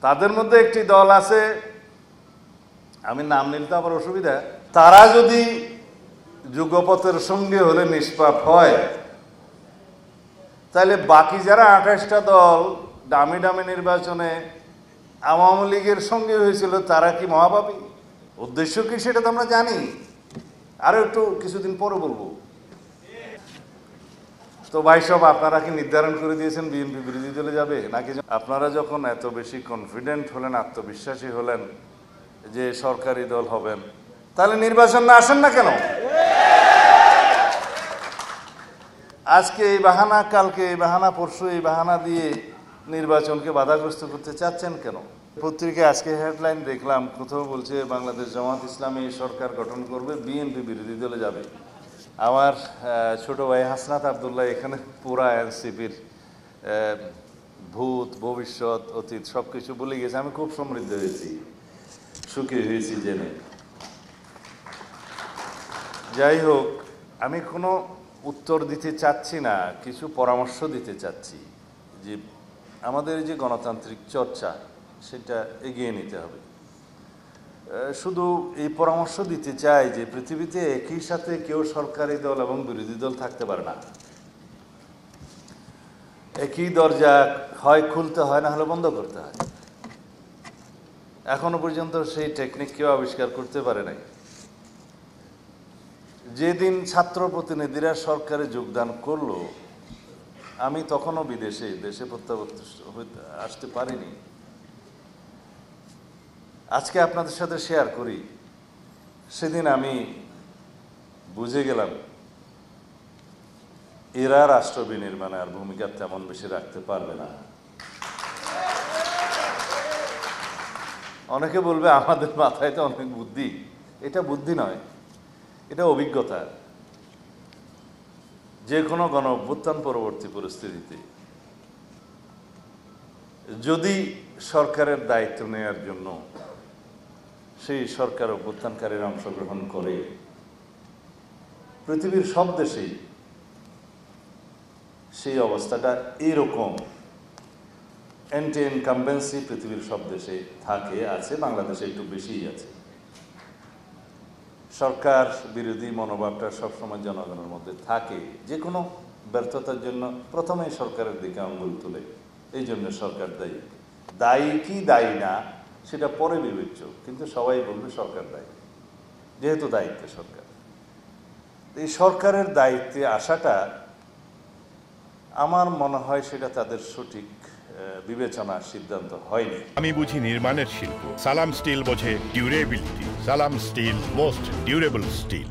তাদের মধ্যে একটি দল আছে, আমি নাম নিলে তো আবার অসুবিধা, তারা যদি যুগপথের সঙ্গে হলে নিষ্পাপ হয়, তাহলে বাকি যারা 28টা দল দামি দামি নির্বাচনে আওয়ামী লীগের সঙ্গে হয়েছিল তারা কি মহাপাপী? উদ্দেশ্য কি সেটা তো আমরা জানি, আরো একটু কিছুদিন পরে বলবো। তো ভাই সব আপনারা কি নির্ধারণ করে দিয়েছেন বিএনপি বিরোধী দলে যাবে নাকি? আপনারা যখন এত বেশি কনফিডেন্ট হলেন, আত্মবিশ্বাসী হলেন যে সরকারি দল হবেন, তাহলে নির্বাচন না আসেন না কেন? আজকে এই বাহানা, কালকে এই বাহানা, পরশু এই বাহানা দিয়ে নির্বাচনকে বাধাগ্রস্ত করতে চাচ্ছেন কেন? পত্রিকায় আজকে হেডলাইন দেখলাম, কোথাও বলছে বাংলাদেশ জামাত ইসলামী সরকার গঠন করবে, বিএনপি বিরোধী দলে যাবে। আমার ছোট ভাই হাসনাত আবদুল্লাহ এখানে পুরা এনসিপির ভূত, ভবিষ্যৎ, অতীত সবকিছু বলে গেছে। আমি খুব সমৃদ্ধ হয়েছি, সুখী হয়েছি জেনে। যাই হোক, আমি কোনো উত্তর দিতে চাচ্ছি না, কিছু পরামর্শ দিতে চাচ্ছি যে আমাদের যে গণতান্ত্রিক চর্চা সেটা এগিয়ে নিতে হবে। শুধু এই পরামর্শ দিতে চাই যে পৃথিবীতে একই সাথে কেউ সরকারি দল এবং বিরোধী দল থাকতে পারে না। একই দরজা হয় খুলতে হয়, না হলে বন্ধ করতে হয়। এখনো পর্যন্ত সেই টেকনিক কেউ আবিষ্কার করতে পারে নাই। যেদিন ছাত্র প্রতিনিধিরা সরকারে যোগদান করলো, আমি তখনও দেশে প্রত্যাবর্তন আসতে পারিনি। আজকে আপনাদের সাথে শেয়ার করি, সেদিন আমি বুঝে গেলাম এরা রাষ্ট্র বিনির্মাণে আর ভূমিকা তেমন বেশি রাখতে পারবে না। অনেকে বলবে আমাদের মাথায় তো অনেক বুদ্ধি। এটা বুদ্ধি নয়, এটা অভিজ্ঞতা। যে কোনো গণ অভ্যুত্থান পরবর্তী পরিস্থিতিতে যদি সরকারের দায়িত্ব নেওয়ার জন্য সেই সরকার অভ্যুত্থানকারীরা অংশগ্রহণ করে, পৃথিবীর সব দেশেই সেই অবস্থাটা এইরকম। অ্যান্টি ইনকামবেন্সি পৃথিবীর সব দেশে থাকে, আছে, বাংলাদেশে একটু বেশিই আছে। সরকার বিরোধী মনোভাবটা সবসময় জনগণের মধ্যে থাকে। যে কোনো ব্যর্থতার জন্য প্রথমেই সরকারের দিকে আঙুল তুলে, এই জন্য সরকার দায়ী। দায়ী কি দায়ী না সেটা পরে বিবেচ্য, কিন্তু সবাই বলবে সরকার দায়ী, যেহেতু দায়িত্বে সরকার। এই সরকারের দায়িত্বে আসাটা আমার মনে হয় সেটা তাদের সঠিক বিবেচনা, সিদ্ধান্ত হয়নি। আমি বুঝি নির্মাণের শিল্প, সালাম স্টিল বোঝে ডিউরেবিলিটি। সালাম স্টিল, মোস্ট ডিউরেবল স্টিল।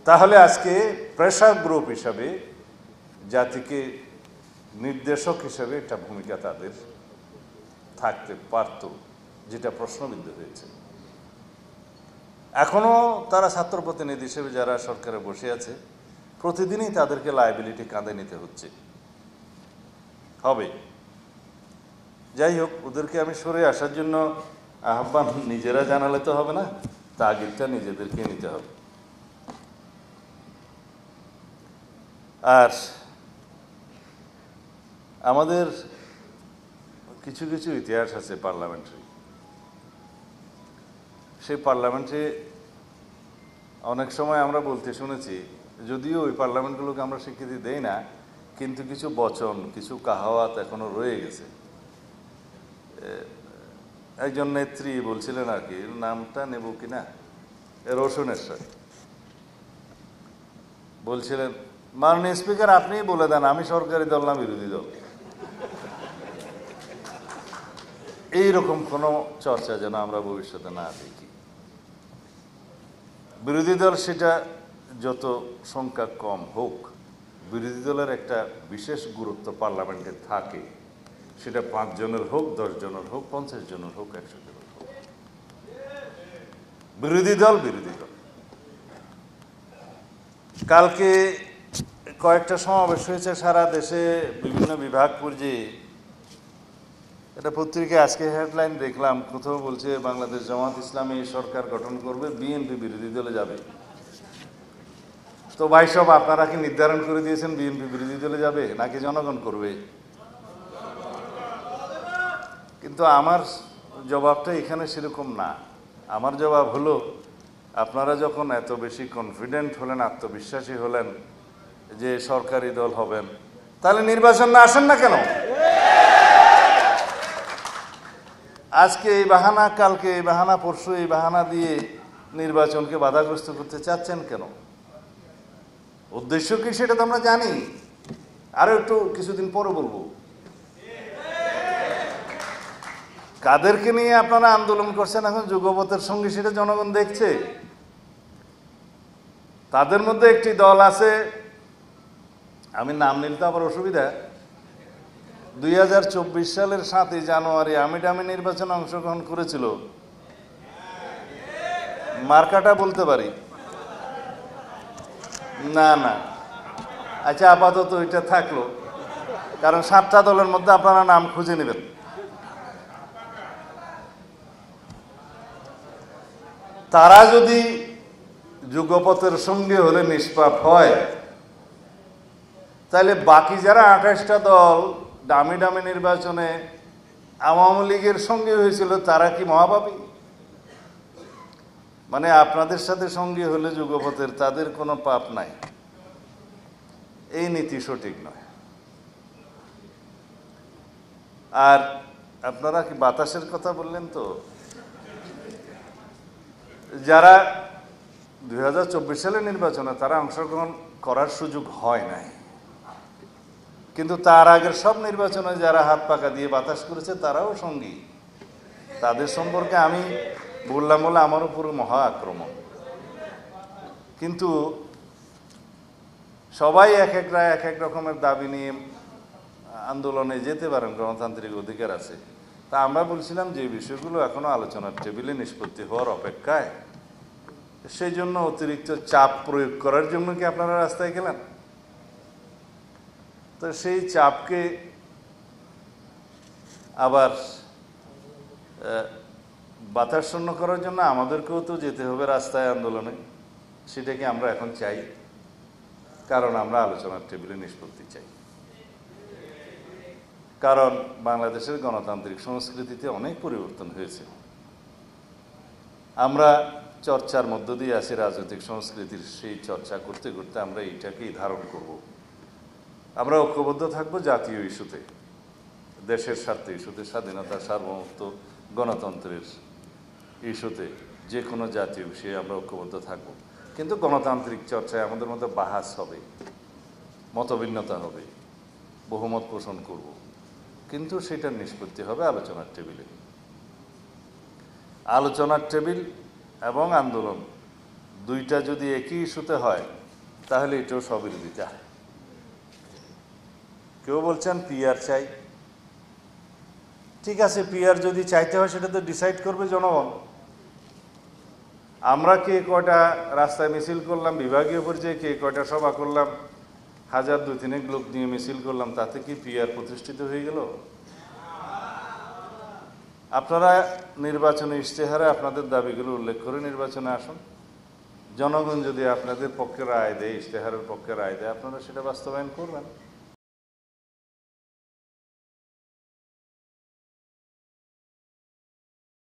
তাহলে আজকে প্রেসার গ্রুপ হিসাবে, জাতিকে নির্দেশক হিসাবে একটা ভূমিকা তাদের থাকতে পারত, যেটা প্রশ্নবিদ্ধ হয়েছে। এখনো তারা ছাত্র প্রতিনিধি হিসেবে যারা সরকারে বসে আছে, প্রতিদিনই তাদেরকে লায়াবিলিটি কাঁধে নিতে হচ্ছে, হবে। যাই হোক, ওদেরকে আমি সরে আসার জন্য আহ্বান নিজেরা জানালে তো হবে না, তাগিদটা নিজেদেরকে নিতে হবে। আর আমাদের কিছু কিছু ইতিহাস আছে পার্লামেন্টারি। সেই পার্লামেন্টে অনেক সময় আমরা বলতে শুনেছি, যদিও ওই পার্লামেন্টগুলোকে আমরা স্বীকৃতি দেই না, কিন্তু কিছু বচন, কিছু কাহাওয়াত এখনো রয়ে গেছে। একজন নেত্রী বলছিলেন, আর কি নামটা নেব কিনা, রোশনেশ্বর বলছিলেন, মাননীয় স্পিকার আপনিই বলে দেন আমি সরকারি দল না বিরোধী দল। এইরকম কোনো চর্চা যেন আমরা ভবিষ্যতে না দেখি। বিরোধী দল সেটা যত সংখ্যা কম হোক, বিরোধী দলের একটা বিশেষ গুরুত্ব পার্লামেন্টে থাকে। সেটা 5 জনের হোক, 10 জনের হোক, 50 জনের হোক, 100 জনের হোক, বিরোধী দল বিরোধী দল। কালকে কয়েকটা সমাবেশ হয়েছে সারা দেশে, বিভিন্ন বিভাগ পর্যায়ে। এটা পত্রিকায় আজকে হেডলাইন দেখলাম, কোথাও বলছে বাংলাদেশ জামাত ইসলামী সরকার গঠন করবে, বিএনপি বিরোধী দলে যাবে। তো ভাই সব আপনারা কি নির্ধারণ করে দিয়েছেন বিএনপি বিরোধী দলে যাবে নাকি জনগণ করবে? কিন্তু আমার জবাবটা এখানে সেরকম না। আমার জবাব হলো, আপনারা যখন এত বেশি কনফিডেন্ট হলেন, আত্মবিশ্বাসী হলেন যে সরকারি দল হবেন, তাহলে নির্বাচন না আসেন না কেন? আজকে এই বাহানা, কালকে এই বাহানা, পরশু এই বাহানা দিয়ে নির্বাচনকে বাধাগ্রস্ত করতে চাচ্ছেন কেন? উদ্দেশ্য কি সেটা তো আমরা জানি, আরো একটু কিছুদিন পরে বলবো। কাদেরকে নিয়ে আপনারা আন্দোলন করছেন এখন যুগপথের সঙ্গে, সেটা জনগণ দেখছে। তাদের মধ্যে একটি দল আছে, আমি নাম নিলে তো আবার অসুবিধা, 2024 সালের 7 জানুয়ারি আমিডামি নির্বাচনে অংশগ্রহণ করেছিল। মার্কাটা বলতে পারি না? না, আচ্ছা, আপাতত এটা থাকলো, কারণ 7টা দলের মধ্যে আপনারা নাম খুঁজে নেবেন। তারা যদি যুগপথের সঙ্গে হলে নিষ্পাপ হয়, তাহলে বাকি যারা 28টা দল দামি দামি নির্বাচনে আওয়ামী লীগের সঙ্গে হয়েছিল, তারা কি মহাপাপী? মানে আপনাদের সাথে সঙ্গী হলে যুগপথের, তাদের কোনো পাপ নাই, এই নীতি সঠিক নয়। আর আপনারা কি বাতাসের কথা বললেন, তো যারা 2024 সালের নির্বাচনে তারা অংশগ্রহণ করার সুযোগ হয় নাই, কিন্তু তার আগের সব নির্বাচনে যারা হাত পাকা দিয়ে বাতাস করেছে তারাও সঙ্গী। তাদের সম্পর্কে আমি বললাম বলে আমার উপর মহা আক্রমণ। কিন্তু সবাই এক এক রকমের দাবি নিয়ে আন্দোলনে যেতে পারেন, গণতান্ত্রিক অধিকার আছে। তা আমরা বলছিলাম যে বিষয়গুলো এখনো আলোচনার টেবিলে নিষ্পত্তি হওয়ার অপেক্ষায়, সেই জন্য অতিরিক্ত চাপ প্রয়োগ করার জন্য কি আপনারা রাস্তায় গেলেন? তো সেই চাপকে আবার বাতাসশূন্য করার জন্য আমাদেরকেও তো যেতে হবে রাস্তায় আন্দোলনে। সেটাকে আমরা এখন চাই, কারণ আমরা আলোচনার টেবিলে নিষ্পত্তি চাই। কারণ বাংলাদেশের গণতান্ত্রিক সংস্কৃতিতে অনেক পরিবর্তন হয়েছে। আমরা চর্চার মধ্য দিয়ে আছি রাজনৈতিক সংস্কৃতির, সেই চর্চা করতে করতে আমরা এইটাকেই ধারণ করব। আমরা ঐক্যবদ্ধ থাকবো জাতীয় ইস্যুতে, দেশের স্বার্থে ইস্যুতে, স্বাধীনতা, সার্বভৌমত্ব, গণতন্ত্রের ইস্যুতে, যে কোনো জাতীয় বিষয়ে আমরা ঐক্যবদ্ধ থাকব। কিন্তু গণতান্ত্রিক চর্চায় আমাদের মধ্যে বাহাস হবে, মতভিন্নতা হবে, বহুমত পোষণ করব, কিন্তু সেটার নিষ্পত্তি হবে আলোচনার টেবিলে। আলোচনার টেবিল এবং আন্দোলন দুইটা যদি একই ইস্যুতে হয়, তাহলে এটাও স্ববিরোধিতা। কেউ বলছেন পিআর চাই, ঠিক আছে, পিআর যদি চাইতে হয় সেটা তো ডিসাইড করবে জনগণ। আমরা কে কয়টা রাস্তায় মিছিল করলাম, বিভাগীয় পর্যায়ে কে কয়টা সভা করলাম, 1000 2-3 লোক নিয়ে মিছিল করলাম, তাতে কি পিআর প্রতিষ্ঠিত হয়ে গেল? আপনারা নির্বাচনী ইশতেহারে আপনাদের দাবিগুলো উল্লেখ করে নির্বাচনে আসুন। জনগণ যদি আপনাদের পক্ষে রায় দেয়, ইশতেহারের পক্ষে রায় দেয়, আপনারা সেটা বাস্তবায়ন করবেন।